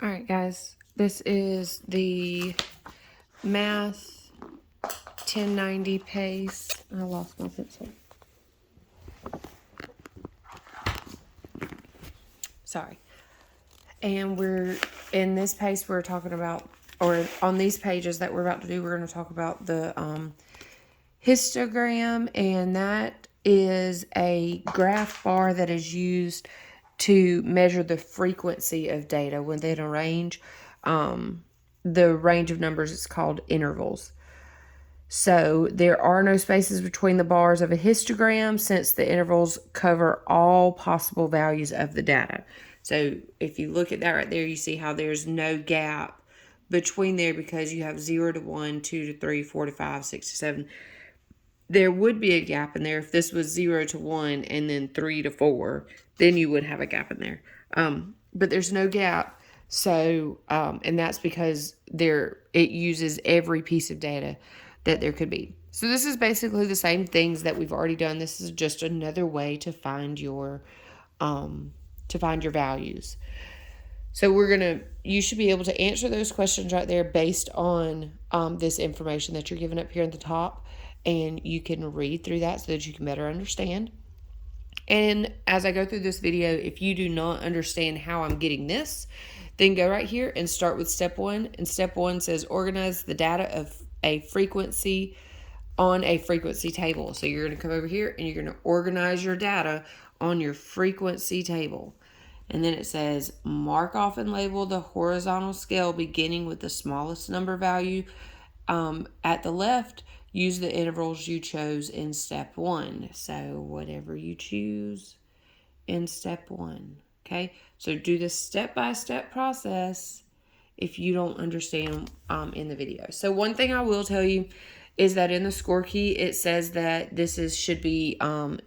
All right, guys, this is the Math 1090 PACE. I lost my pencil. Sorry. And we're in this PACE, we're talking about, or on these pages that we're about to do, we're going to talk about the histogram, and that is a graph bar that is used to measure the frequency of data within a range. The range of numbers is called intervals. So there are no spaces between the bars of a histogram since the intervals cover all possible values of the data. So if you look at that right there, you see how there's no gap between there because you have 0 to 1, 2 to 3, 4 to 5, 6 to 7. There would be a gap in there if this was 0 to 1 and then 3 to 4. Then you would have a gap in there. But there's no gap. So, and that's because it uses every piece of data that there could be. So this is basically the same things that we've already done. This is just another way to find your values. So you should be able to answer those questions right there based on this information that you're given up here at the top. And you can read through that so that you can better understand. And as I go through this video, if you do not understand how I'm getting this, then go right here and start with step 1. And step 1 says organize the data of a frequency on a frequency table. So you're going to come over here and you're going to organize your data on your frequency table. And then it says mark off and label the horizontal scale beginning with the smallest number value at the left. Use the intervals you chose in step 1. So whatever you choose in step 1. Okay, so do this step-by-step process if you don't understand in the video. So one thing I will tell you is that in the score key, it says that should be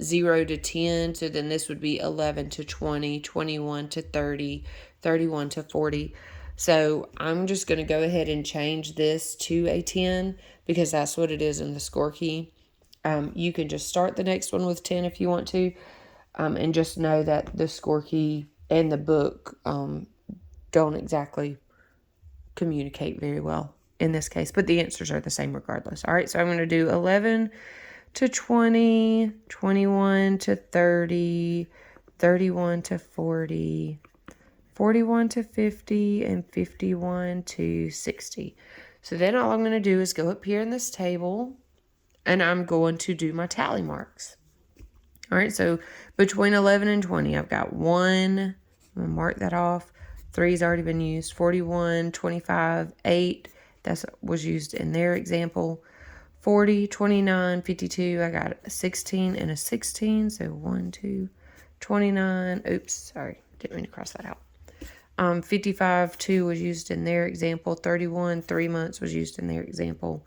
0 to 10. So then this would be 11 to 20, 21 to 30, 31 to 40. So I'm just going to go ahead and change this to a 10 because that's what it is in the score key. You can just start the next one with 10 if you want to. And just know that the score key and the book don't exactly communicate very well in this case. But the answers are the same regardless. All right, so I'm going to do 11 to 20, 21 to 30, 31 to 40, 41 to 50, and 51 to 60. So then all I'm going to do is go up here in this table, and I'm going to do my tally marks. All right, so between 11 and 20, I've got 1. I'm going to mark that off. 3's already been used. 41, 25, 8. That was used in their example. 40, 29, 52. I got a 16 and a 16. So 1, 2, 29. Oops, sorry. Didn't mean to cross that out. 55, 2 was used in their example. 31, 3 months was used in their example.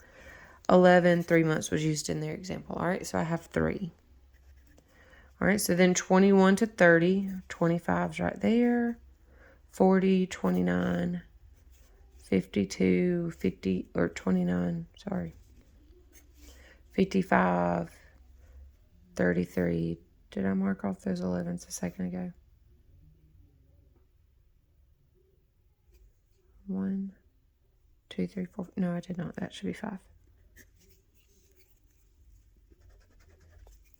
11, 3 months was used in their example. All right, so I have 3. All right, so then 21 to 30. 25's right there. 40, 29, 52, 50, or 29, sorry. 55, 33. Did I mark off those 11s a second ago? 1, 2, 3, 4. No, I did not. That should be 5.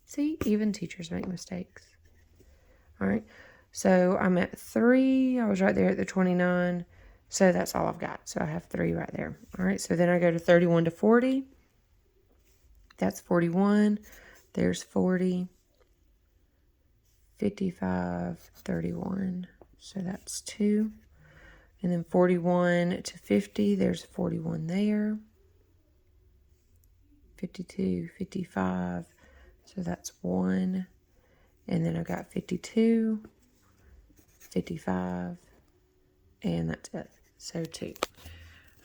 See, even teachers make mistakes. All right, so I'm at 3. I was right there at the 29. So that's all I've got. So I have 3 right there. All right, so then I go to 31 to 40. That's 41. There's 40. 55, 31. So that's 2. And then 41 to 50. There's 41 there. 52, 55. So that's 1. And then I've got 52, 55, and that's it. So 2.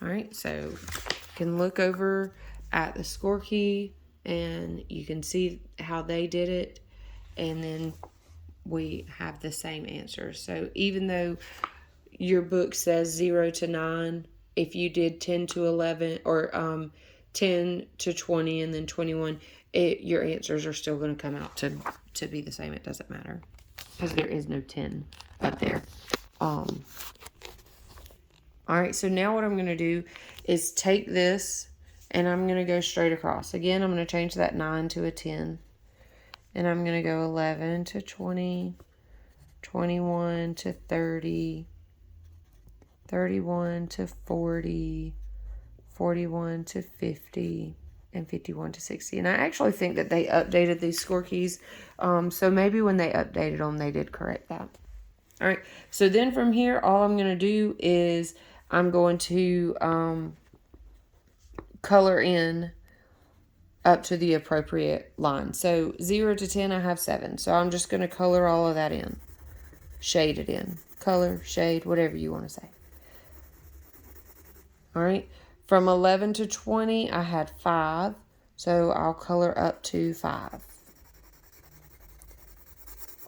All right, so you can look over at the score key and you can see how they did it. And then we have the same answer. So even though your book says 0 to 9, if you did 10 to 11 or 10 to 20 and then 21, your answers are still going to come out to be the same. It doesn't matter because there is no 10 up there. All right, so now what I'm going to do is take this and I'm going to go straight across. Again, I'm going to change that 9 to a 10. And I'm going to go 11 to 20, 21 to 30, 31 to 40, 41 to 50, and 51 to 60. And I actually think that they updated these score keys. So maybe when they updated them, they did correct that. All right, so then from here, all I'm going to do is I'm going to color in up to the appropriate line. So 0 to 10, I have 7. So I'm just going to color all of that in. Shade it in. Color, shade, whatever you want to say. All right. From 11 to 20, I had 5. So I'll color up to 5.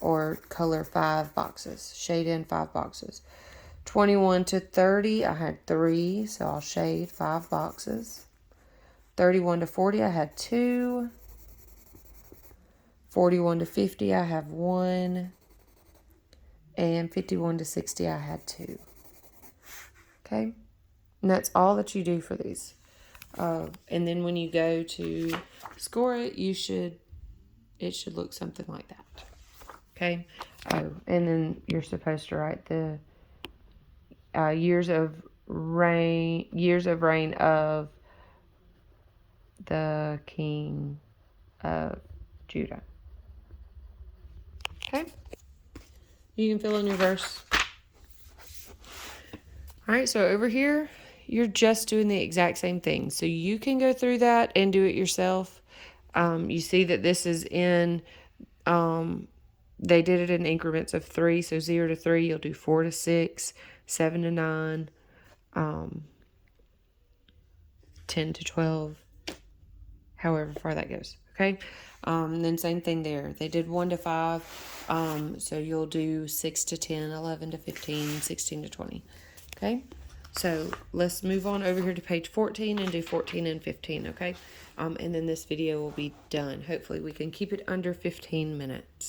Or color 5 boxes. Shade in 5 boxes. 21 to 30, I had 3. So I'll shade 5 boxes. 31 to 40, I had 2. 41 to 50, I have 1. And 51 to 60, I had 2. Okay? And that's all that you do for these. And then when you go to score it, it should look something like that. Okay? Oh, and then you're supposed to write the years of reign of the king of Judah. Okay? You can fill in your verse. All right, so over here, you're just doing the exact same thing. So you can go through that and do it yourself. You see that this is in, they did it in increments of 3. So 0 to 3, you'll do 4 to 6, 7 to 9, 10 to 12, however far that goes. Okay. And then same thing there. They did 1 to 5. So you'll do 6 to 10, 11 to 15, 16 to 20. Okay. So let's move on over here to page 14 and do 14 and 15. Okay. And then this video will be done. Hopefully we can keep it under 15 minutes.